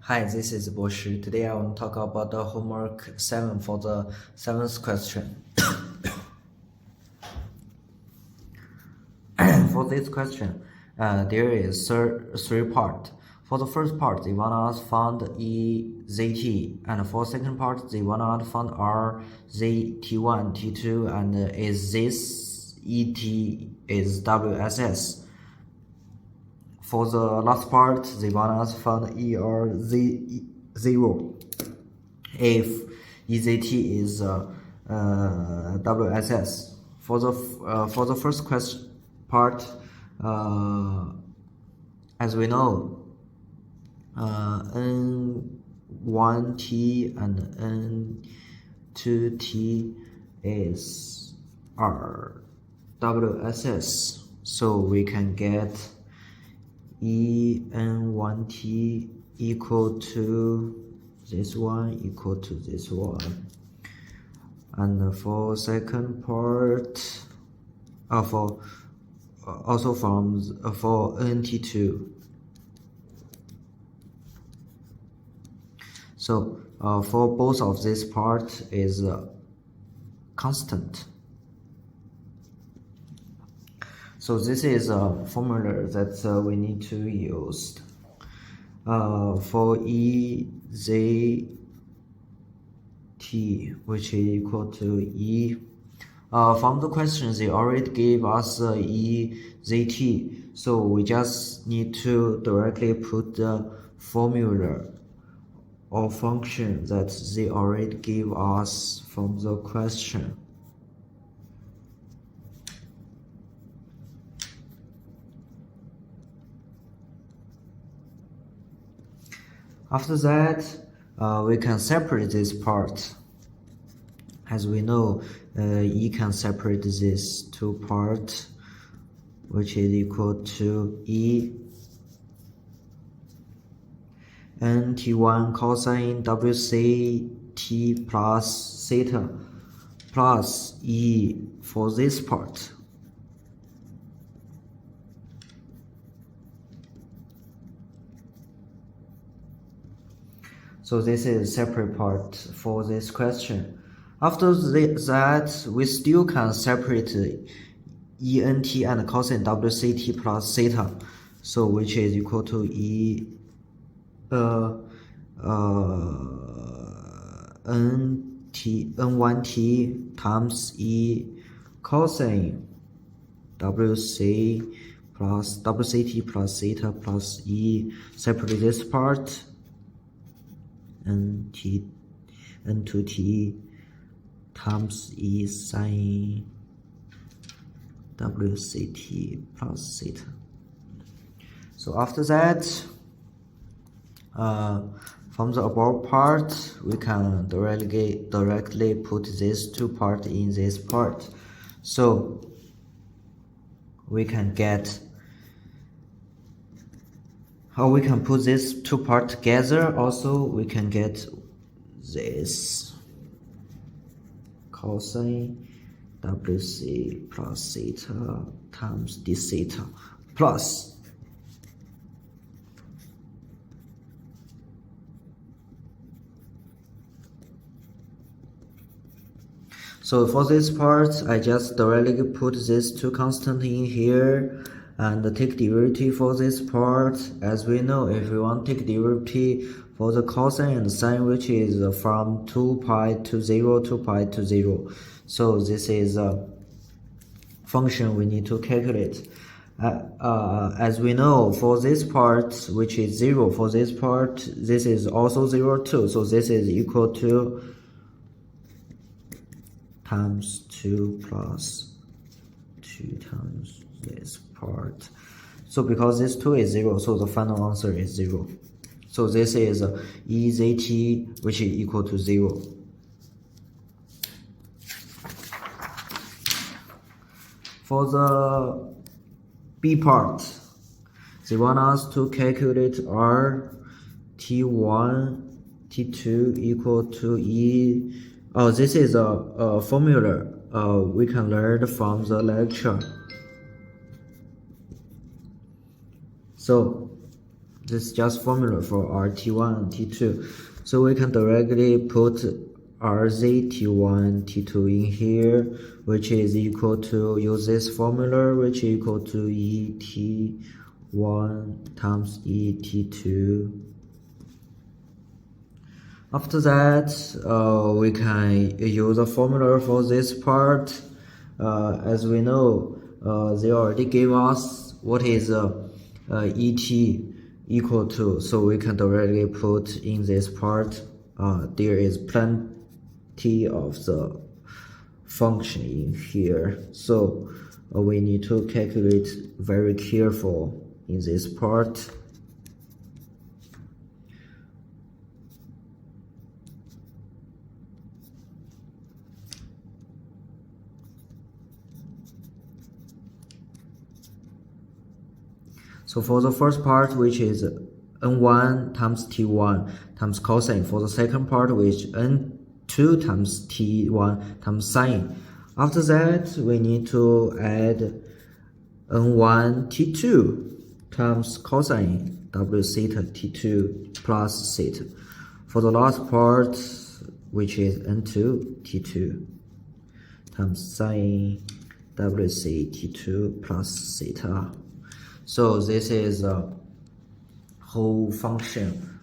Hi, this is Boshi. Today I want to talk about the homework 7 for the 7th question. For this question, there is three parts. For the first part, they want us find EZT, and for second part, they want us find RZT1, T2, and is this ET is WSS. For the last part, they want us find ERZ0 if EZT is WSS. For the first question part, as we know, N1T and N2T is WSS, so we can get En1T equal to this one equal to this one. And for second part, for NT2. So for both of this part is constant. So this is a formula that we need to use for EZT, which is equal to E. From the questions, they already gave us EZT, so we just need to directly put the formula or function that they already gave us from the question. After that, we can separate this part. As we know, E can separate these two parts, which is equal to E NT1 cosine WCT plus theta plus E for this part. So this is a separate part for this question. After that, we still can separate ENT and cosine WCT plus theta, so which is equal to N1T times E cosine WCT plus theta plus E. Separate this part. N2T times E sine WCT plus theta. So after that, from the above part, we can directly put these two parts in this part. So we can get, or we can put these two parts together. Also, we can get this cosine WC plus theta times d theta plus so for this part, I just directly put these two constants in here and take derivative for this part. As we know, if we want to take derivative for the cosine and sine, which is from 2 pi to 0 to pi to 0. So this is a function we need to calculate. As we know, for this part, which is 0, for this part, this is also 0 too. So this is equal to times 2 plus 2 times this part. So because this 2 is 0, so the final answer is 0. So this is EZT, which is equal to 0. For the B part, they want us to calculate RT1, T2 equal to E. This is a formula we can learn from the lecture. So This is just formula for RT1 and T2. So we can directly put RZ T1, T2 in here, which is equal to, use this formula, which is equal to ET1 times ET2. After that, we can use a formula for this part. As we know, they already gave us what is ET equal to, so we can directly put in this part. There is plenty of the function in here, so we need to calculate very careful in this part. So for the first part, which is N1 times T1 times cosine. For the second part, which N2 times T1 times sine. After that, we need to add N1 T2 times cosine W theta T2 plus theta. For the last part, which is N2 T2 times sine WC T2 plus theta. So this is a whole function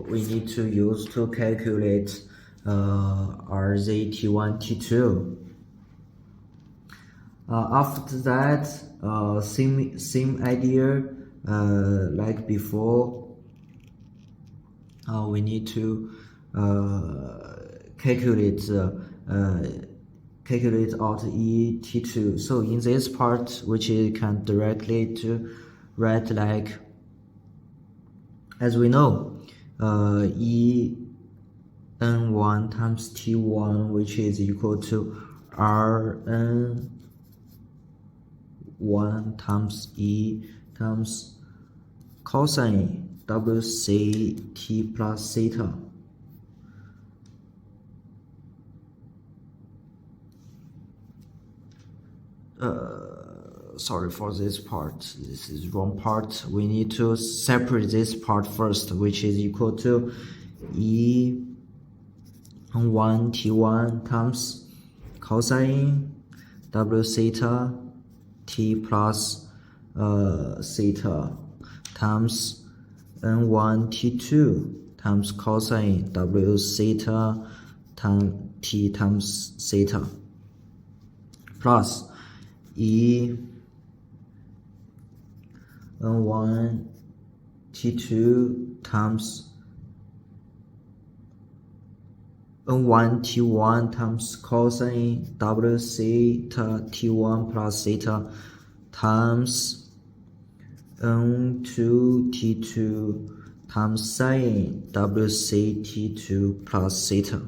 we need to use to calculate RZ T1 T2. After that, same idea like before. We need to calculate out ET2. So in this part, which you can directly to write like, as we know, En1 times T1, which is equal to Rn1 times E times cosine WC T plus theta. Sorry for this part, this is wrong part. We need to separate this part first, which is equal to E1 T1 times cosine W theta T plus theta times N1 T2 times cosine W theta times T times theta plus N1 T2 times N1 T1 times cosine W theta T1 plus theta times N2 T2 times sine WC T2 plus theta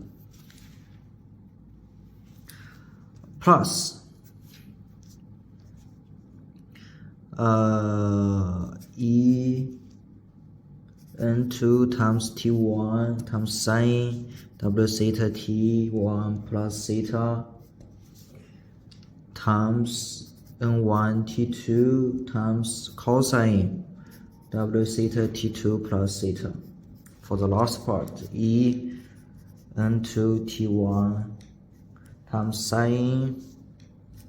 plus N2 times T1 times sine W theta T1 plus theta times N1 T2 times cosine W theta T2 plus theta. For the last part, N2 T1 times sine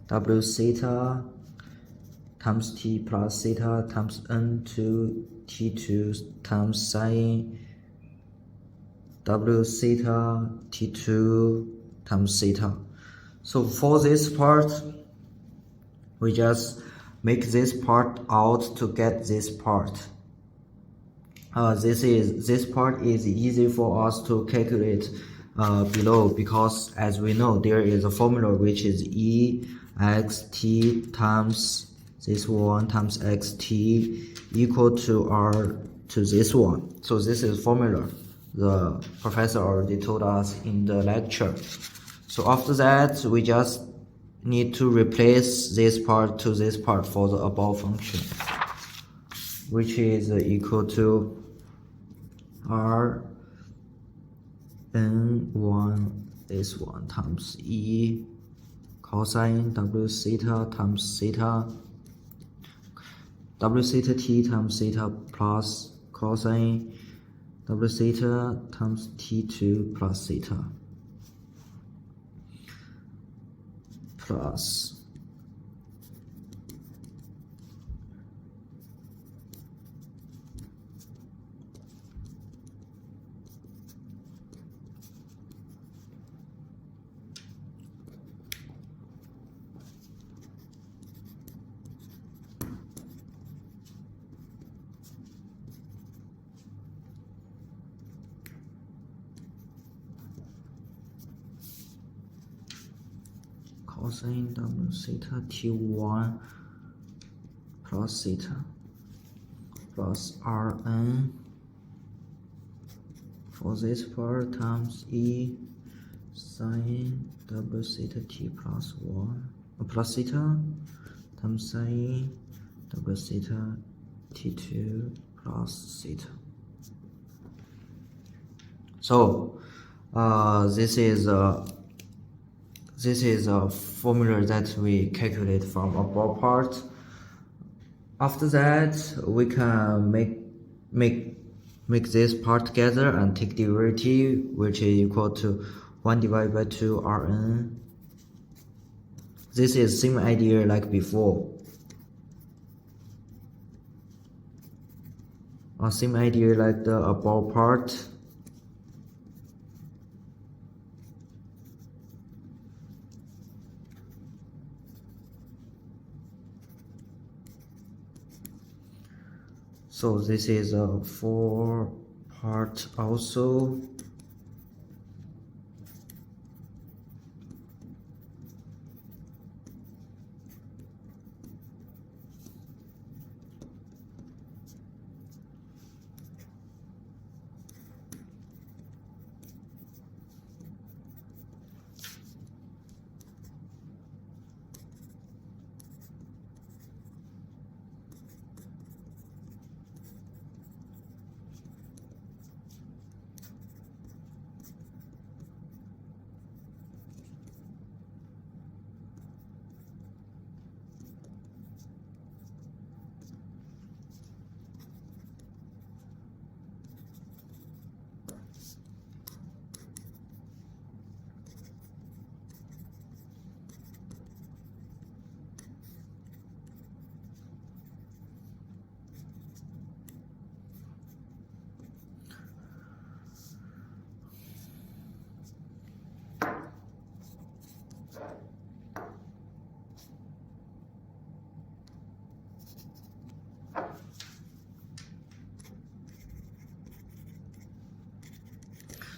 W theta times T plus theta times N2 T2 times sine W theta T2 times theta. So for this part, we just make this part out to get this part. This part is easy for us to calculate below, because as we know, there is a formula which is EXT times this one times xt equal to R to this one. So this is formula the professor already told us in the lecture. So after that, we just need to replace this part to this part for the above function, which is equal to R N1 this one times E cosine W theta times theta W theta T times theta plus cosine w theta times t2 plus theta plus cosine w theta t1 plus theta plus Rn for this part times e sine w theta t plus 1 plus theta times sine w theta t2 plus theta. So this is a formula that we calculate from above part. After that, we can make this part together and take derivative, which is equal to 1 divided by 2 Rn. This is same idea like before. Same idea like the above part. So this is a 4 part also.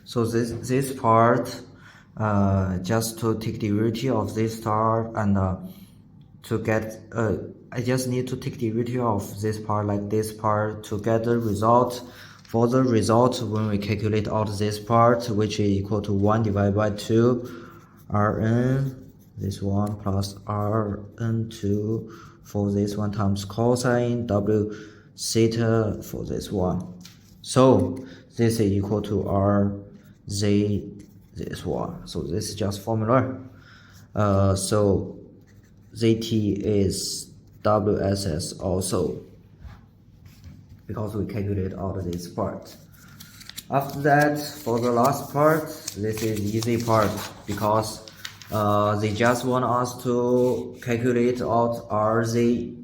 So this part, just to take derivative of this part and to get, I just need to take derivative of this part like this part to get the result. For the result, when we calculate out this part, which is equal to 1 divided by 2 Rn, this one plus Rn2 for this one times cosine w theta for this one. So this is equal to Rz this one. So this is just formula. So Zt is WSS also, because we calculate out this part. After that, for the last part, this is easy part because they just want us to calculate out Rz0.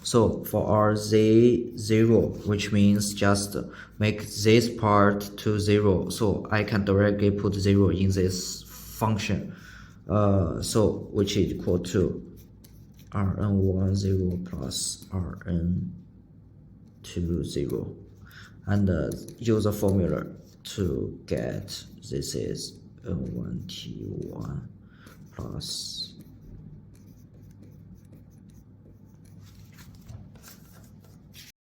So for Rz0, which means just make this part to 0. So I can directly put 0 in this function. So which is equal to Rn10 plus Rn20, and use a formula to get this is N1T1 plus